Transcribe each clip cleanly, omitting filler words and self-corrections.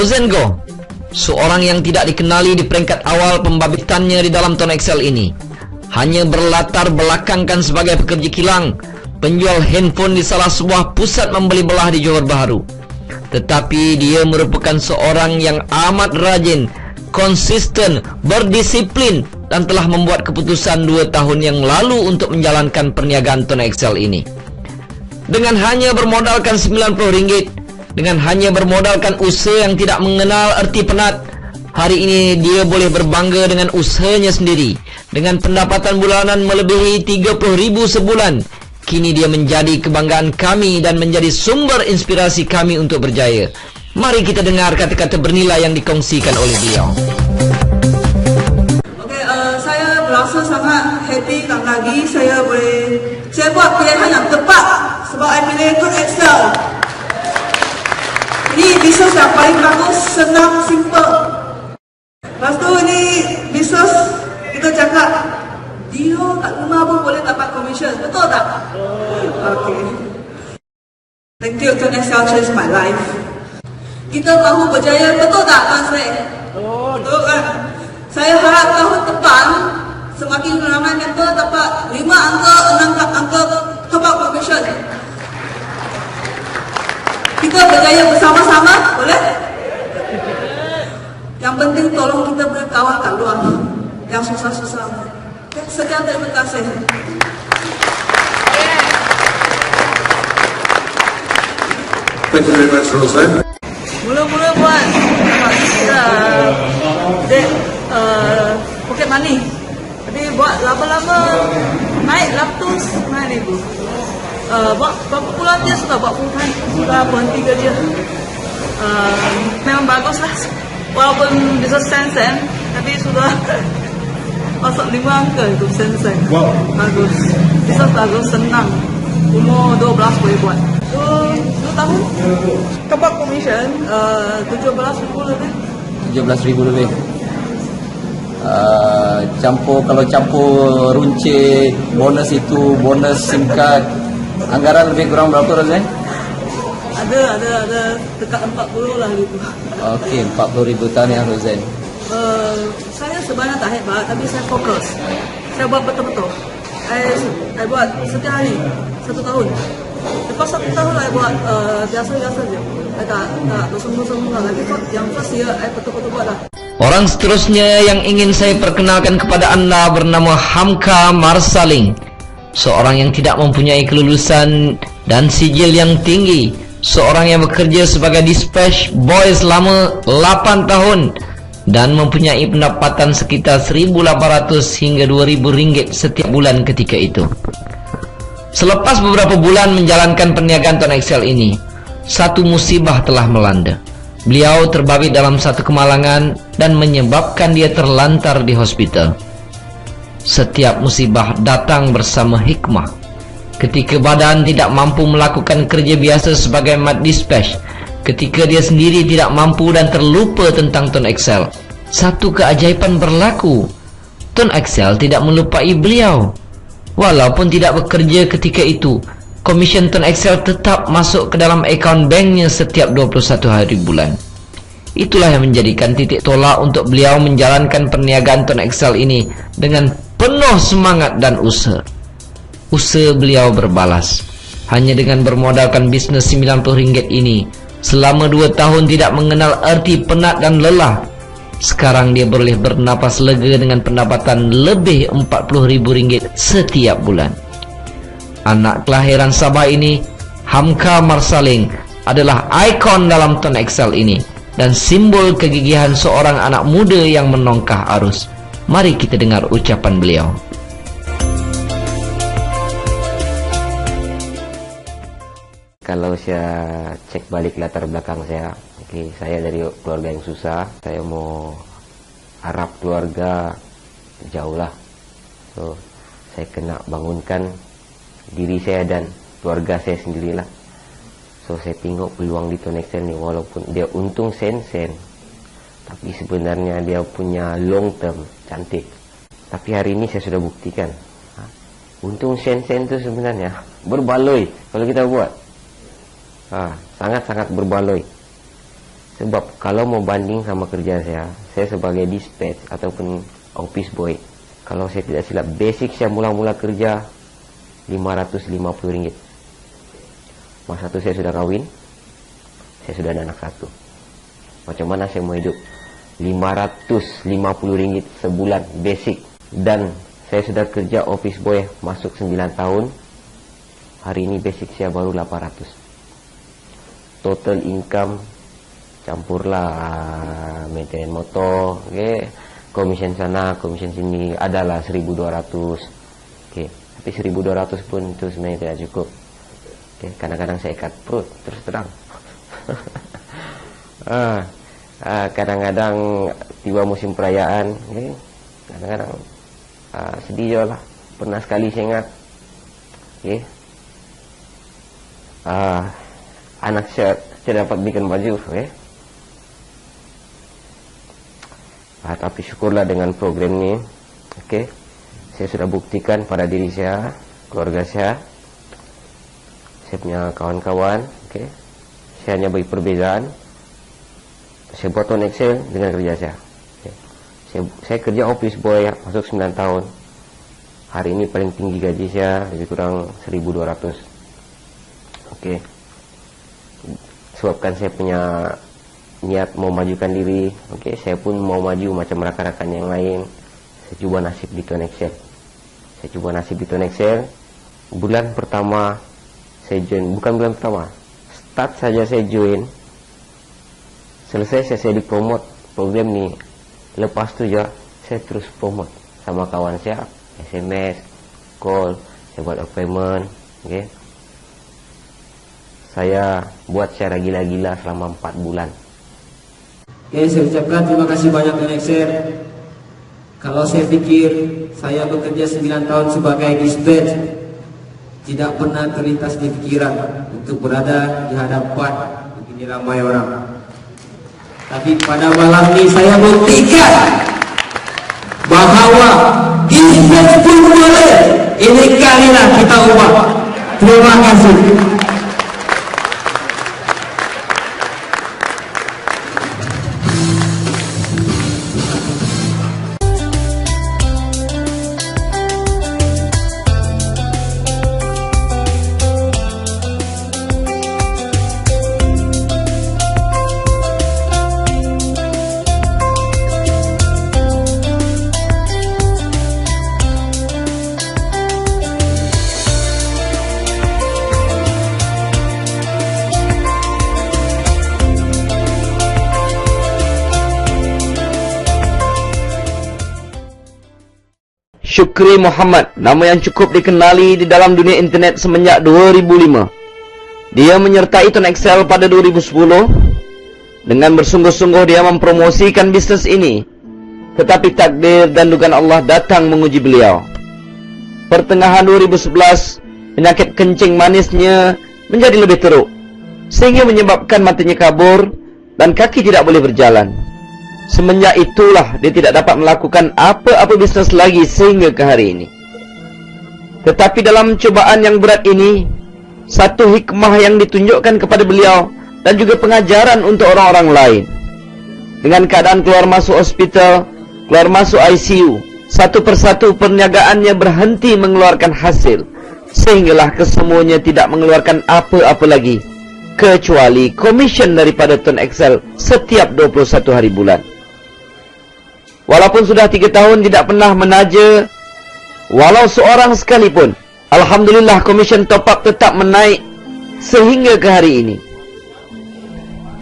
Rosen Goh, seorang yang tidak dikenali di peringkat awal pembabitannya di dalam Tone Excel ini, hanya berlatar belakangkan sebagai pekerja kilang, penjual handphone di salah sebuah pusat membeli belah di Johor Bahru. Tetapi dia merupakan seorang yang amat rajin, konsisten, berdisiplin, dan telah membuat keputusan 2 tahun yang lalu untuk menjalankan perniagaan Tone Excel ini. Dengan hanya bermodalkan RM90, dengan hanya bermodalkan usaha yang tidak mengenal erti penat, hari ini dia boleh berbangga dengan usahanya sendiri. Dengan pendapatan bulanan melebihi RM30,000 sebulan, kini dia menjadi kebanggaan kami dan menjadi sumber inspirasi kami untuk berjaya. Mari kita dengar kata-kata bernilai yang dikongsikan oleh beliau. Saya merasa sangat happy karena lagi saya buat pilihan yang tepat sebab saya pilih Tone Excel. Ini bisnes yang paling bagus, senang, simple. Lepas tu ini bisnes kita cakap dia kat rumah pun boleh dapat commission, betul tak? Okay. Thank you, Tone Excel changed my life. Kita mahu berjaya, betul tak Tuan Sri? Betul kan? Saya harap tahun depan semakin ramai member dapat 5 angka, 6 angka top-up commission. Kita berjaya bersama-sama, boleh? Yang penting tolong kita berkawan kat luar, yang susah-susah. Sekian, terima kasih. Thank you very much, Rosen. Mula-mula buat pocket money. Tapi buat lama-lama naik laptus, naik ribu. Buat berapa bulan dia sudah buat full time, sudah berhenti kerja. Memang baguslah. Walaupun bisa sen-sen, tapi sudah masuk 5 angka itu sen-sen. Wow. Bagus. Bisa bagus, senang. Umur 12 boleh buat. 2 tahun. Top-up commission 17,000 lebih. 17,000 lebih. Kalau campur runcit, bonus itu, bonus SIM card, anggaran lebih kurang berapa Rosen? Ada dekat 40 lah gitu. Okey, 40,000 tahun ya Rosen. Saya sebenarnya tak hebat, tapi saya fokus. Saya buat betul-betul. Saya buat setiap hari 1 tahun. Lepas 1 tahun saya buat biasa-biasa je. Saya tak bersungguh-sungguh lah. Tapi yang first year saya betul-betul buat lah. Orang seterusnya yang ingin saya perkenalkan kepada anda bernama Hamka Marsaling, seorang yang tidak mempunyai kelulusan dan sijil yang tinggi, seorang yang bekerja sebagai dispatch boy selama 8 tahun dan mempunyai pendapatan sekitar 1,800 hingga 2,000 ringgit setiap bulan ketika itu. Selepas beberapa bulan menjalankan perniagaan Tone Excel ini, satu musibah telah melanda. Beliau terbabit dalam satu kemalangan dan menyebabkan dia terlantar di hospital. Setiap musibah datang bersama hikmah. Ketika badan tidak mampu melakukan kerja biasa sebagai mat dispatch, ketika dia sendiri tidak mampu dan terlupa tentang Tone Excel, satu keajaiban berlaku. Tone Excel tidak melupai beliau. Walaupun tidak bekerja ketika itu, komisen Tone Excel tetap masuk ke dalam akaun banknya setiap 21 hari bulan. Itulah yang menjadikan titik tolak untuk beliau menjalankan perniagaan Tone Excel ini dengan penuh semangat dan usaha. Usaha beliau berbalas. Hanya dengan bermodalkan bisnes RM90 ini, selama 2 tahun tidak mengenal arti penat dan lelah, sekarang dia boleh bernapas lega dengan pendapatan lebih RM40,000 setiap bulan. Anak kelahiran Sabah ini, Hamka Marsaling, adalah ikon dalam Tone Excel ini dan simbol kegigihan seorang anak muda yang menongkah arus. Mari kita dengar ucapan beliau. Kalau saya cek balik latar belakang saya, saya dari keluarga yang susah. Saya mau harap keluarga jauh lah. So, saya kena bangunkan diri saya dan keluarga saya sendirilah. So saya tengok peluang di Tone Excel ni, walaupun dia untung sen-sen, tapi sebenarnya dia punya long term cantik. Tapi hari ini saya sudah buktikan, untung sen-sen tu sebenarnya berbaloi kalau kita buat. Sangat-sangat berbaloi. Sebab kalau mau banding sama kerja saya sebagai dispatch ataupun office boy, kalau saya tidak silap basic saya mula-mula kerja RM550. Masa itu saya sudah kawin, saya sudah ada anak satu. Macam mana saya mau hidup? RM550 sebulan basic. Dan saya sudah kerja office boy masuk 9 tahun. Hari ini basic saya baru 800. Total income campurlah maintenance motor, okay, komisen sana, komisen sini, adalah 1.200. Okay. Tapi 1.200 pun itu sebenarnya tidak cukup. Okay. Kadang-kadang saya ikat perut, terus terang. Kadang-kadang tiba musim perayaan, okay. Kadang-kadang sedih je lah. Pernah sekali saya ingat, okay. Anak saya dapat bikin baju, okay. Tapi syukurlah dengan program ini, okay, saya sudah buktikan pada diri saya, keluarga saya punya kawan-kawan, okay, saya hanya bagi perbezaan. Saya buat on Excel dengan kerja saya, okay. Saya kerja office boy masuk 9 tahun. Hari ini paling tinggi gaji saya lebih kurang 1.200. Okay. Sebabkan saya punya niat mau majukan diri, okay, saya pun mau maju macam rakan-rakan yang lain. Saya coba nasib di Tuan Excel. Bulan pertama saya join, bukan bulan pertama, start saja saya join, selesai saya dipromote program ni. Lepas tu je saya terus promote sama kawan saya, SMS, call, saya buat appointment, okay. Saya buat secara gila-gila selama 4 bulan. Oke, saya ucapkan terima kasih banyak Tuan Excel. Kalau saya pikir saya bekerja 9 tahun sebagai dispatch, tidak pernah terlintas di pikiran untuk berada di hadapan begini ramai orang. Tapi pada malam ini saya buktikan bahawa dispatch pun boleh. Ini kalilah kita ubah. Terima kasih. Syukri Muhammad, nama yang cukup dikenali di dalam dunia internet semenjak 2005. Dia menyertai Tuan Excel pada 2010. Dengan bersungguh-sungguh dia mempromosikan bisnes ini. Tetapi takdir dan dugaan Allah datang menguji beliau. Pertengahan 2011, penyakit kencing manisnya menjadi lebih teruk, sehingga menyebabkan matanya kabur dan kaki tidak boleh berjalan. Semenjak itulah dia tidak dapat melakukan apa-apa bisnes lagi sehingga ke hari ini. Tetapi dalam cubaan yang berat ini, satu hikmah yang ditunjukkan kepada beliau dan juga pengajaran untuk orang-orang lain. Dengan keadaan keluar masuk hospital, keluar masuk ICU, satu persatu perniagaannya berhenti mengeluarkan hasil, sehinggalah kesemuanya tidak mengeluarkan apa-apa lagi kecuali komisen daripada Tuan Excel setiap 21 hari bulan. Walaupun sudah 3 tahun tidak pernah menaja walau seorang sekalipun, alhamdulillah komisen top up tetap menaik sehingga ke hari ini.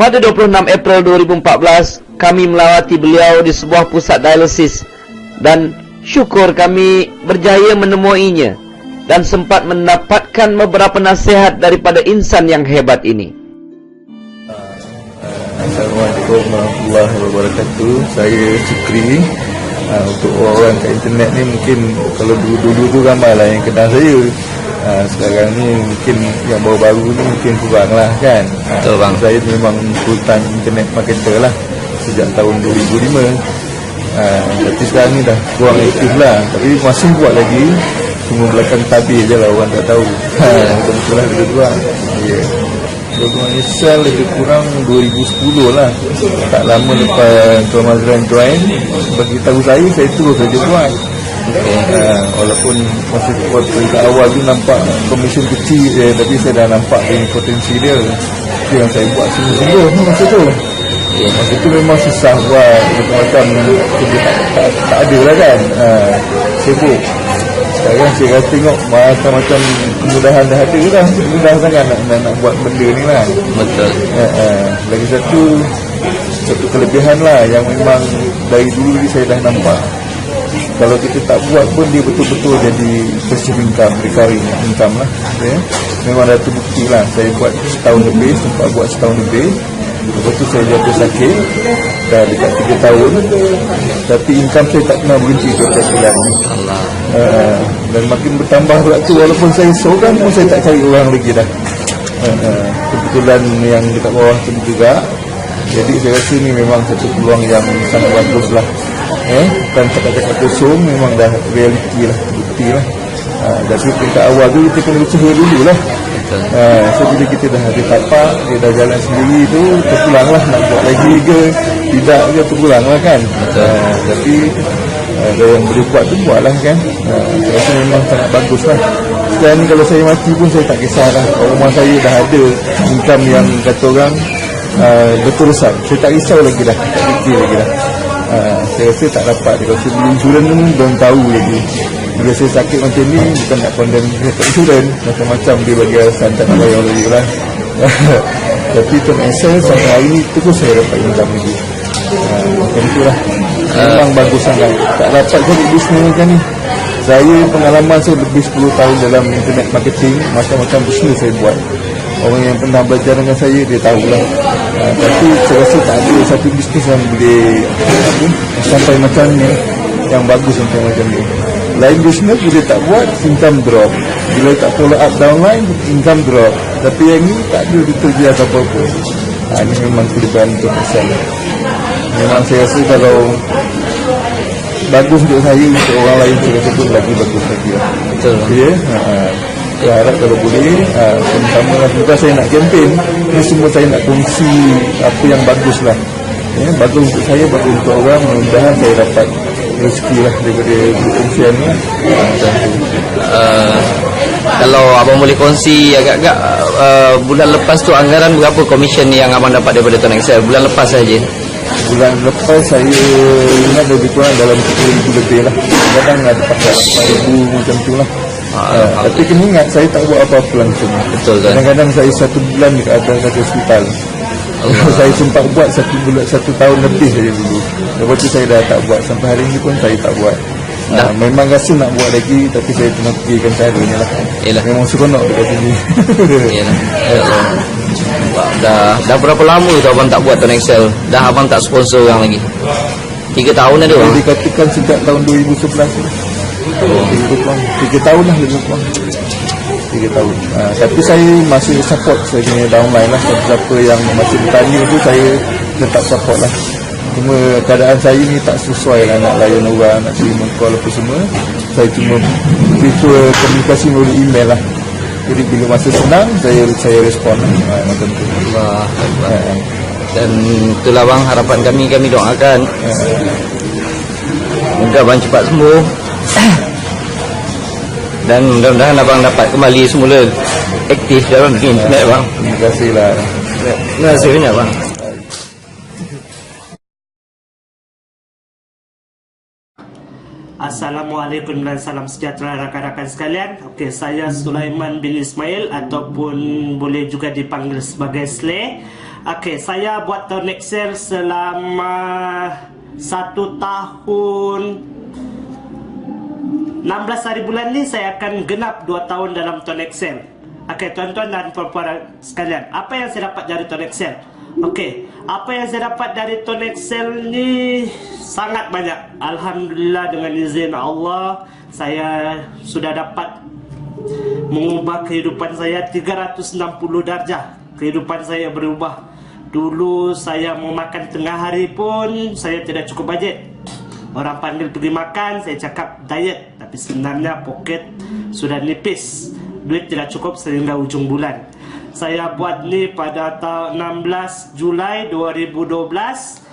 Pada 26 April 2014, kami melawati beliau di sebuah pusat dialisis dan syukur kami berjaya menemuinya dan sempat mendapatkan beberapa nasihat daripada insan yang hebat ini. Assalamualaikum warahmatullahi wabarakatuh. Saya Syukri. Untuk orang kat internet ni mungkin kalau dulu tu ramailah yang kenal saya. Sekarang ni mungkin yang baru-baru ni mungkin kurang lah kan. Betul bang. Saya memang full time internet marketer lah sejak tahun 2005. Tapi sekarang ni dah kurang aktif lah. Tapi masih buat lagi. Cuma belakang tabir je lah, orang tak tahu. Betul-betul lah, betul-betul lah. Yeah. Golongan Excel lebih kurang 2010 lah. Tak lama lepas Tuan Mazlan join, bagi tahu saya terus saja buat. Walaupun masa waktu awal tu nampak komisen kecil, tapi saya dah nampak ini potensi dia. Itu yang saya buat sungguh-sungguh masa tu. Masa tu memang susah buat, macam tak ada lah kan. Sibuk. Sekarang saya rasa tengok macam kemudahan dah ada lah. Mudah sangat nak buat benda ni lah. Betul. Lagi satu kelebihan lah yang memang dari dulu ni saya dah nampak. Kalau kita tak buat pun dia betul-betul jadi passive income, recurring income lah. Memang dah terbukti lah. Saya buat setahun lebih, sempat buat setahun lebih. Lepas tu saya jatuh sakit, dah dekat 3 tahun. Tapi income saya tak pernah berhenti setiap bulan. Dan makin bertambah waktu, walaupun saya seorang pun saya tak cari orang lagi dah. Kebetulan yang dekat bawah tu juga. Jadi saya rasa ni memang satu peluang yang sangat bagus lah. Bukan cakap-cakap kosong, memang dah realiti lah, bukti lah. Dari peringkat awal tu kita kena usaha dulu lah. So bila kita dah ada tapak, dia dah jalan sendiri tu, terpulang lah nak buat lagi ke tidak ke, terpulang lah kan. Tapi yang boleh buat tu buat lah kan. Saya rasa memang sangat bagus lah. Sekarang ni kalau saya mati pun saya tak kisah lah. Rumah saya dah ada income yang kata orang berterusan. Saya tak risau lagi dah, tak fikir lagi dah. Saya rasa tak dapat. Kalau saya beli insurans pun belum tahu lagi. Bila saya sakit macam ni, bukan nak condemn insurans, macam-macam dia bagi alasan tak nak bayar lagi lah. Tapi Tuan Excel sampai hari ni terus saya dapat income lagi. Macam itulah. Memang bagus sangat. Tak dapat jadi bisnes macam ni. Saya pengalaman saya lebih 10 tahun dalam internet marketing. Macam-macam bisnes saya buat. Orang yang pernah belajar dengan saya, dia tahulah. Tapi saya rasa tak ada satu bisnes yang boleh sampai macam ni, yang bagus macam ni. Lain bisnes bila tak buat, income drop. Bila tak follow up downline, income drop. Tapi yang ni tak ada diterja atau apa-apa. Ini memang kelebihan untuk Excel. Memang saya rasa kalau bagus untuk saya, untuk orang lain saya rasa pun lagi bagus lagi lah. Betul. Saya harap kalau boleh, pertama lah juga saya nak campaign. Ini semua saya nak kongsi apa yang bagus lah. Bagus untuk saya, bagus untuk orang. Mudah-mudahan saya dapat rezeki lah daripada kongsian ni. Kalau abang boleh kongsi agak-agak bulan lepas tu anggaran berapa komisen yang abang dapat daripada Tuan Excel bulan lepas saja? Bulan lepas saya ingat lebih kurang dalam 10,000 lebih lah. Kadang ada pakai 4,000 macam tu lah. Tapi kena ingat saya tak buat apa-apa langsung. Betul kan? Kadang-kadang saya 1 bulan dekat atas hospital. Saya sempat buat 1 tahun lebih saja dulu. Lepas tu saya dah tak buat. Sampai hari ni pun saya tak buat. Memang rasa nak buat lagi, tapi saya tengah fikirkan caranya lah. Memang seronok dekat sini. Dah berapa lama tu abang tak buat Tuan Excel? Dah abang tak sponsor orang lagi? 3 tahun ada bang? Dikatakan sejak tahun 2011 tu. 3 tahun lah lebih kurang. 3 tahun. Tapi saya masih support saya punya downline lah. Siapa yang masih bertanya tu saya tetap support lah. Cuma keadaan saya ni tak sesuai lah nak layan orang, nak terima call apa semua. Saya cuma prefer komunikasi melalui email lah. Jadi bila masa senang saya respon lah. Macam tu. Dan itulah bang harapan kami doakan. Moga abang cepat sembuh. Dan mudah-mudahan abang dapat kembali semula aktif dalam internet bang. Terima kasih lah. Terima kasih banyak bang. Assalamualaikum dan salam sejahtera rakan-rakan sekalian. Okey, saya Sulaiman bin Ismail ataupun boleh juga dipanggil sebagai Slay. Okey, saya buat Tuan Excel selama 1 tahun 16 hari bulan ni saya akan genap 2 tahun dalam Tuan Excel. Okey, tuan-tuan dan puan-puan sekalian, apa yang saya dapat dari Tuan Excel? Okey, apa yang saya dapat dari Tuan Excel ni sangat banyak. Alhamdulillah, dengan izin Allah saya sudah dapat mengubah kehidupan saya 360 darjah. Kehidupan saya berubah. Dulu saya mau makan tengah hari pun saya tidak cukup bajet. Orang panggil pergi makan, saya cakap diet, tapi sebenarnya poket sudah nipis. Duit tidak cukup sehingga ujung bulan. Saya buat ni pada tahun 16 Julai 2012.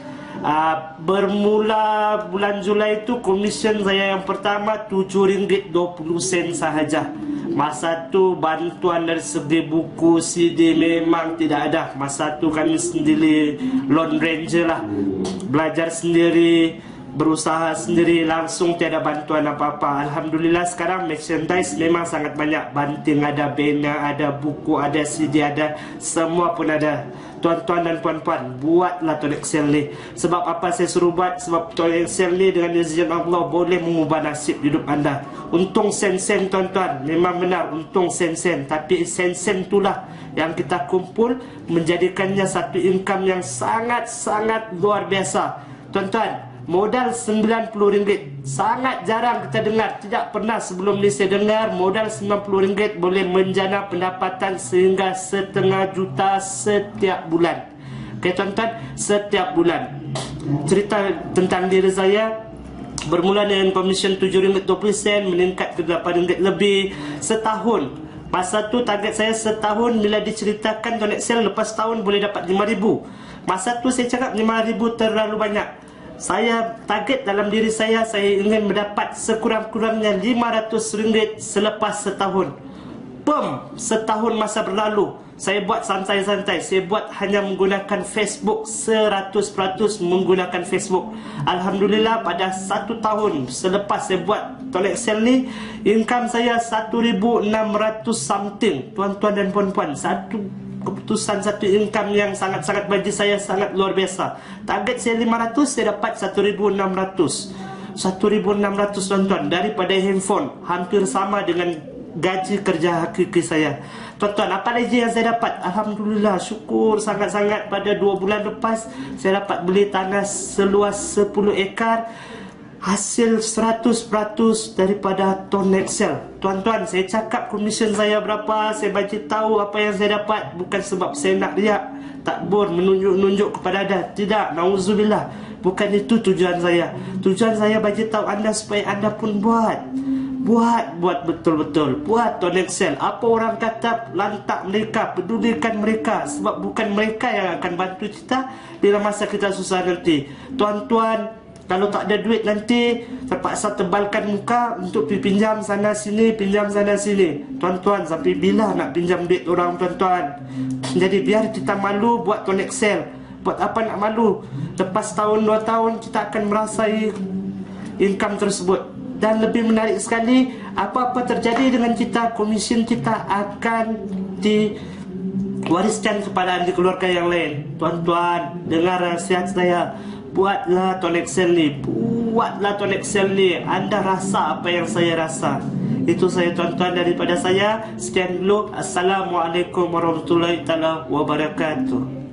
Bermula bulan Julai itu komisen saya yang pertama RM7.20 sahaja. Masa tu bantuan dari segi buku CD memang tidak ada. Masa tu kami sendiri Lone Ranger lah, belajar sendiri, berusaha sendiri, langsung tiada bantuan apa-apa. Alhamdulillah sekarang merchandise memang sangat banyak. Banting ada, banner ada, buku ada, CD ada, semua pun ada. Tuan-tuan dan puan-puan, buatlah Tony Excel ni. Sebab apa saya suruh buat? Sebab Tony Excel ni dengan izin Allah boleh mengubah nasib hidup anda. Untung sen-sen tuan-tuan, memang benar untung sen-sen. Tapi sen-sen itulah yang kita kumpul menjadikannya satu income yang sangat-sangat luar biasa. Tuan-tuan, modal RM90 sangat jarang kita dengar. Tidak pernah sebelum ni saya dengar modal RM90 boleh menjana pendapatan sehingga RM1,5 juta setiap bulan. Okay tuan-tuan, setiap bulan. Cerita tentang diri saya, bermula dengan komisen RM7.20 meningkat ke RM8 lebih setahun. Masa tu target saya setahun bila diceritakan Tony Excel lepas tahun boleh dapat RM5,000. Masa tu saya cakap RM5,000 terlalu banyak. Saya target dalam diri saya ingin mendapat sekurang-kurangnya RM500 selepas setahun. Setahun masa berlalu, saya buat santai-santai. Saya buat hanya menggunakan Facebook, 100% menggunakan Facebook. Alhamdulillah pada 1 tahun selepas saya buat Tony Excel ni, income saya 1,600 something. Tuan-tuan dan puan-puan, satu keputusan, satu income yang sangat-sangat bagi saya sangat luar biasa. Target saya 500, saya dapat 1,600. 1,600 tuan-tuan, daripada handphone, hampir sama dengan gaji kerja hakiki saya. Tuan-tuan, apa lagi yang saya dapat? Alhamdulillah, syukur sangat-sangat pada 2 bulan lepas saya dapat beli tanah seluas 10 ekar. Hasil 100% daripada Tony Excel. Tuan-tuan, saya cakap komisen saya berapa, saya bagi tahu apa yang saya dapat. Bukan sebab saya nak riak, takbur, menunjuk-nunjuk kepada anda. Tidak, na'udzubillah. Bukan itu tujuan saya. Tujuan saya bagi tahu anda supaya anda pun buat betul-betul. Buat Tony Excel. Apa orang kata, lantak mereka, pedulikan mereka. Sebab bukan mereka yang akan bantu kita bila masa kita susah nanti. Tuan-tuan, kalau tak ada duit nanti terpaksa tebalkan muka untuk pinjam sana sini, pinjam sana sini. Tuan-tuan, sampai bila nak pinjam duit orang tuan-tuan? Jadi biar kita malu buat Tony Excel. Buat apa nak malu? Lepas tahun 2 tahun kita akan merasai income tersebut. Dan lebih menarik sekali, apa-apa terjadi dengan kita, komisen kita akan diwariskan kepada ahli keluarga yang lain. Tuan-tuan, dengar nasihat saya. Buatlah Tony Excel ni. Buatlah Tony Excel ni. Anda rasa apa yang saya rasa. Itu saya tuan-tuan daripada saya. Sekian dulu. Assalamualaikum warahmatullahi wabarakatuh.